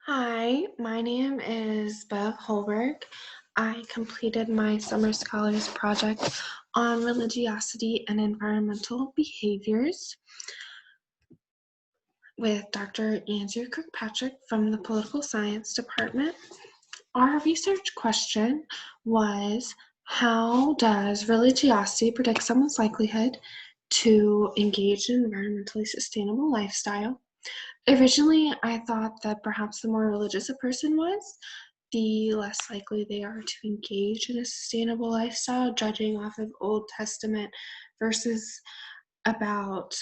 Hi, my name is Bev Holberg. I completed my summer scholars project on religiosity and environmental behaviors with Dr. Andrew Kirkpatrick from the Political Science Department. Our research question was, how does religiosity predict someone's likelihood to engage in an environmentally sustainable lifestyle? Originally, I thought that perhaps the more religious a person was, the less likely they are to engage in a sustainable lifestyle, judging off of Old Testament verses about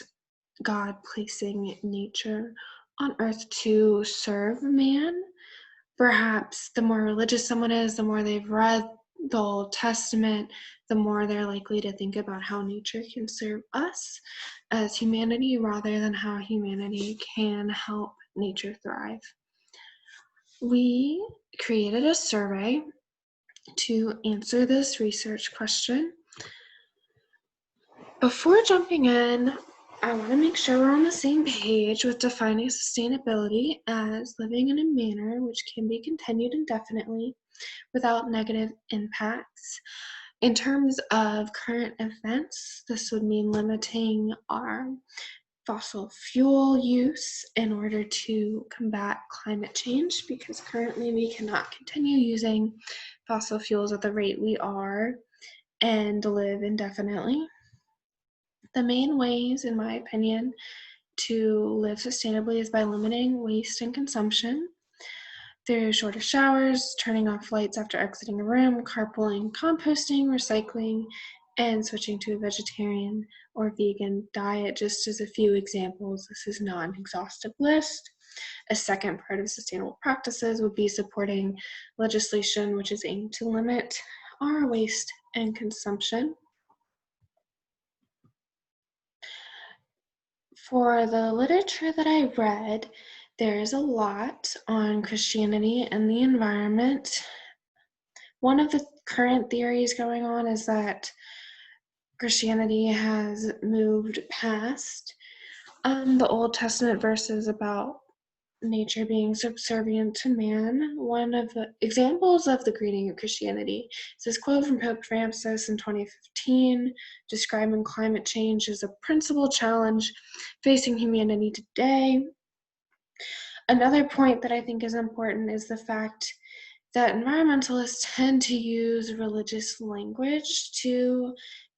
God placing nature on earth to serve man. Perhaps the more religious someone is, the more they've read the Old Testament, the more they're likely to think about how nature can serve us as humanity rather than how humanity can help nature thrive. We created a survey to answer this research question. Before jumping in, I want to make sure we're on the same page with defining sustainability as living in a manner which can be continued indefinitely without negative impacts. In terms of current events, this would mean limiting our fossil fuel use in order to combat climate change, because currently we cannot continue using fossil fuels at the rate we are and live indefinitely. The main ways, in my opinion, to live sustainably is by limiting waste and consumption through shorter showers, turning off lights after exiting a room, carpooling, composting, recycling, and switching to a vegetarian or vegan diet, just as a few examples. This is not an exhaustive list. A second part of sustainable practices would be supporting legislation which is aimed to limit our waste and consumption. For the literature that I read, there is a lot on Christianity and the environment. One of the current theories going on is that Christianity has moved past the Old Testament verses about nature being subservient to man. One of the examples of the greeting of Christianity is this quote from Pope Francis in 2015, describing climate change as a principal challenge facing humanity today. Another point that I think is important is the fact that environmentalists tend to use religious language to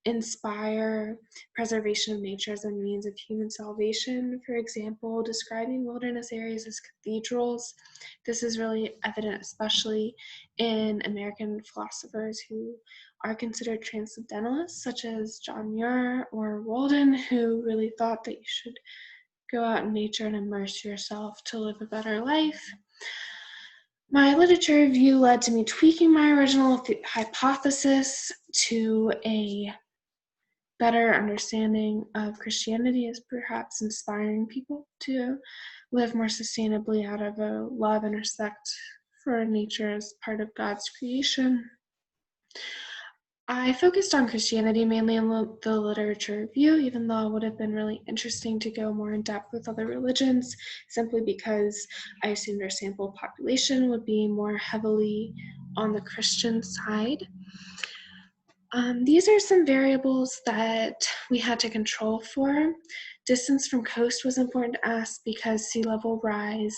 inspire preservation of nature as a means of human salvation. For example, describing wilderness areas as cathedrals. This is really evident, especially in American philosophers who are considered transcendentalists, such as John Muir or Walden, who really thought that you should go out in nature and immerse yourself to live a better life. My literature review led to me tweaking my original hypothesis to a better understanding of Christianity as perhaps inspiring people to live more sustainably out of a love and respect for nature as part of God's creation. I focused on Christianity mainly in the literature review, even though it would have been really interesting to go more in depth with other religions, simply because I assumed our sample population would be more heavily on the Christian side. These are some variables that we had to control for. Distance from coast was important to us because sea level rise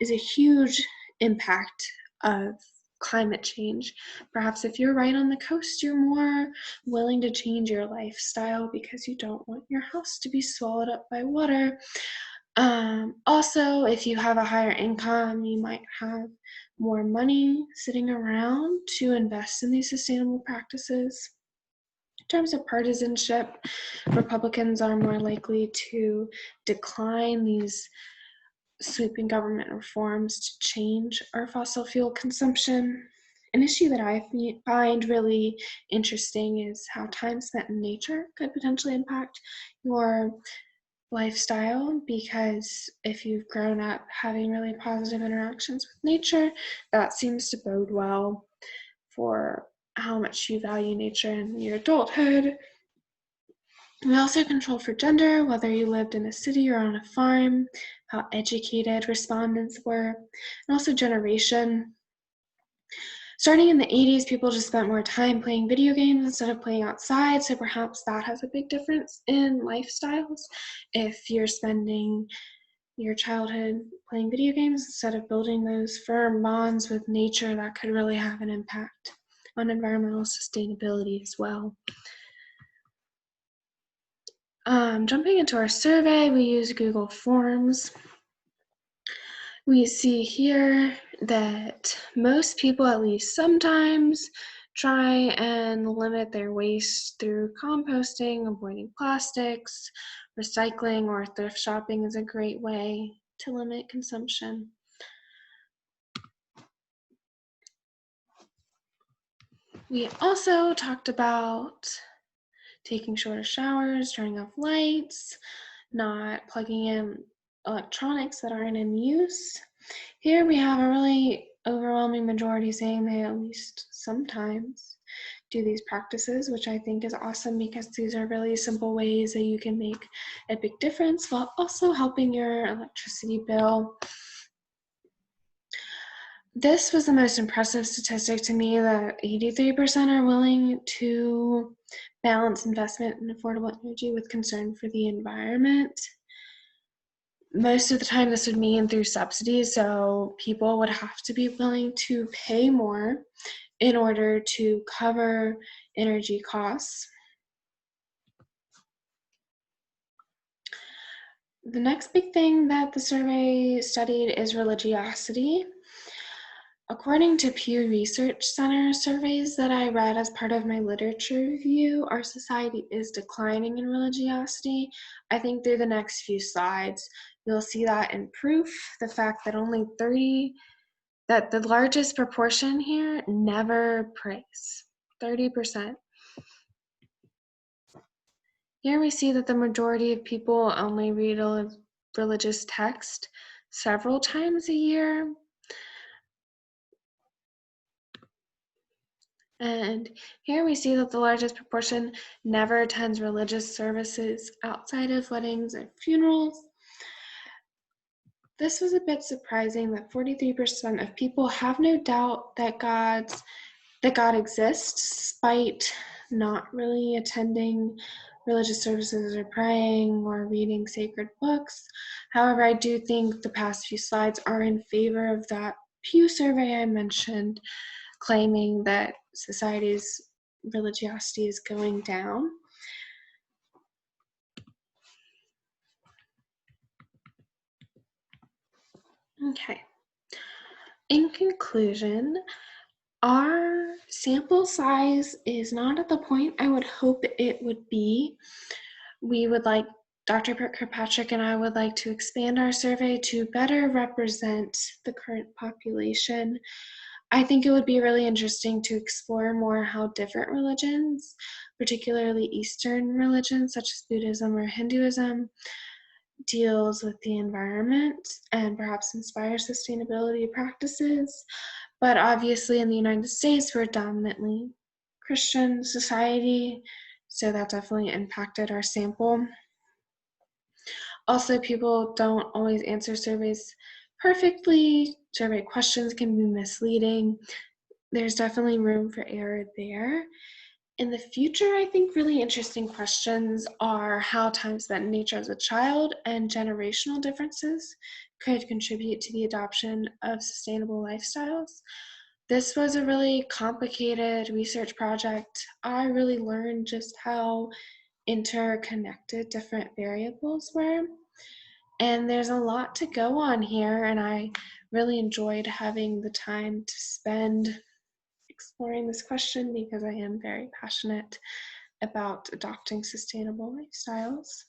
is a huge impact of climate change. Perhaps if you're right on the coast, you're more willing to change your lifestyle because you don't want your house to be swallowed up by water. Also, if you have a higher income, you might have more money sitting around to invest in these sustainable practices. In terms of partisanship, Republicans are more likely to decline these sweeping government reforms to change our fossil fuel consumption. An issue that I find really interesting is how time spent in nature could potentially impact your lifestyle, because if you've grown up having really positive interactions with nature, that seems to bode well for how much you value nature in your adulthood. We also controlled for gender, whether you lived in a city or on a farm, how educated respondents were, and also generation. Starting in the 80s, people just spent more time playing video games instead of playing outside, so perhaps that has a big difference in lifestyles. If you're spending your childhood playing video games instead of building those firm bonds with nature, that could really have an impact on environmental sustainability as well. Jumping into our survey, we use Google Forms. We see here that most people, at least sometimes, try and limit their waste through composting, avoiding plastics, recycling, or thrift shopping is a great way to limit consumption. We also talked about taking shorter showers, turning off lights, not plugging in electronics that aren't in use. Here we have a really overwhelming majority saying they at least sometimes do these practices, which I think is awesome because these are really simple ways that you can make a big difference while also helping your electricity bill. This was the most impressive statistic to me, that 83% are willing to balance investment in affordable energy with concern for the environment. Most of the time this would mean through subsidies, so people would have to be willing to pay more in order to cover energy costs. The next big thing that the survey studied is religiosity. According to Pew Research Center surveys that I read as part of my literature review, our society is declining in religiosity. I think through the next few slides, you'll see that in proof, the fact that that the largest proportion here never prays, 30%. Here we see that the majority of people only read a religious text several times a year. And here we see that the largest proportion never attends religious services outside of weddings and funerals. This was a bit surprising that 43% of people have no doubt that God exists, despite not really attending religious services or praying or reading sacred books. However, I do think the past few slides are in favor of that Pew survey I mentioned, claiming that society's religiosity is going down. Okay. In conclusion, our sample size is not at the point I would hope it would be. We would like, Dr. Kirkpatrick and I would like to expand our survey to better represent the current population. I think it would be really interesting to explore more how different religions, particularly Eastern religions such as Buddhism or Hinduism, deals with the environment and perhaps inspire sustainability practices. But obviously in the United States, we're dominantly Christian society, so that definitely impacted our sample. Also, people don't always answer surveys perfectly. Survey questions can be misleading. There's definitely room for error there. In the future, I think really interesting questions are how time spent in nature as a child and generational differences could contribute to the adoption of sustainable lifestyles. This was a really complicated research project. I really learned just how interconnected different variables were. And there's a lot to go on here, and I really enjoyed having the time to spend exploring this question because I am very passionate about adopting sustainable lifestyles.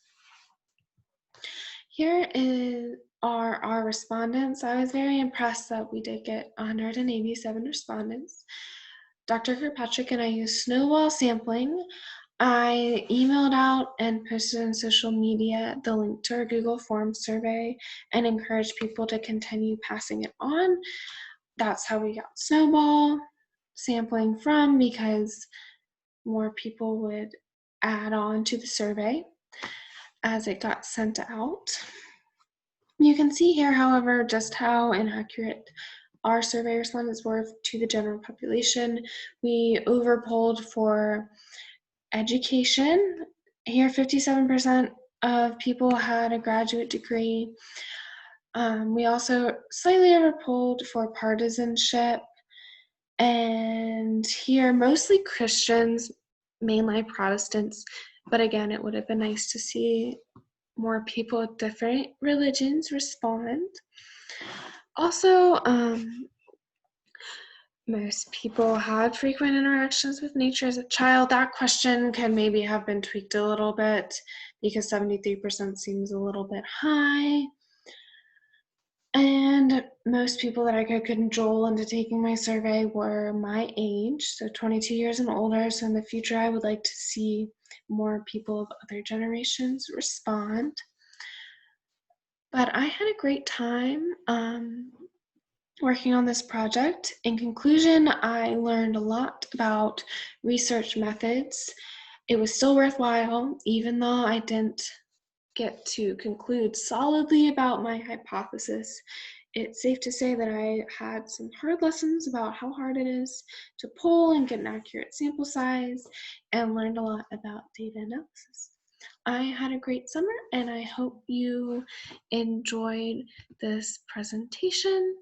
Are our respondents. I was very impressed that we did get 187 respondents. Dr. Kirkpatrick and I used snowball sampling. I emailed out and posted on social media the link to our Google Forms survey and encouraged people to continue passing it on. That's how we got snowball sampling from, because more people would add on to the survey as it got sent out. You can see here, however, just how inaccurate our survey respondents were to the general population. We overpolled for education. Here, 57% of people had a graduate degree. We also slightly overpolled for partisanship. And here, mostly Christians, mainly Protestants, but again, it would have been nice to see more people with different religions respond. Also, most people had frequent interactions with nature as a child. That question can maybe have been tweaked a little bit because 73% seems a little bit high. And most people that I could cajole into taking my survey were my age, so 22 years and older. So in the future, I would like to see more people of other generations respond. But I had a great time working on this project. In conclusion, I learned a lot about research methods. It was still worthwhile, even though I didn't get to conclude solidly about my hypothesis. It's safe to say that I had some hard lessons about how hard it is to poll and get an accurate sample size, and learned a lot about data analysis. I had a great summer, and I hope you enjoyed this presentation.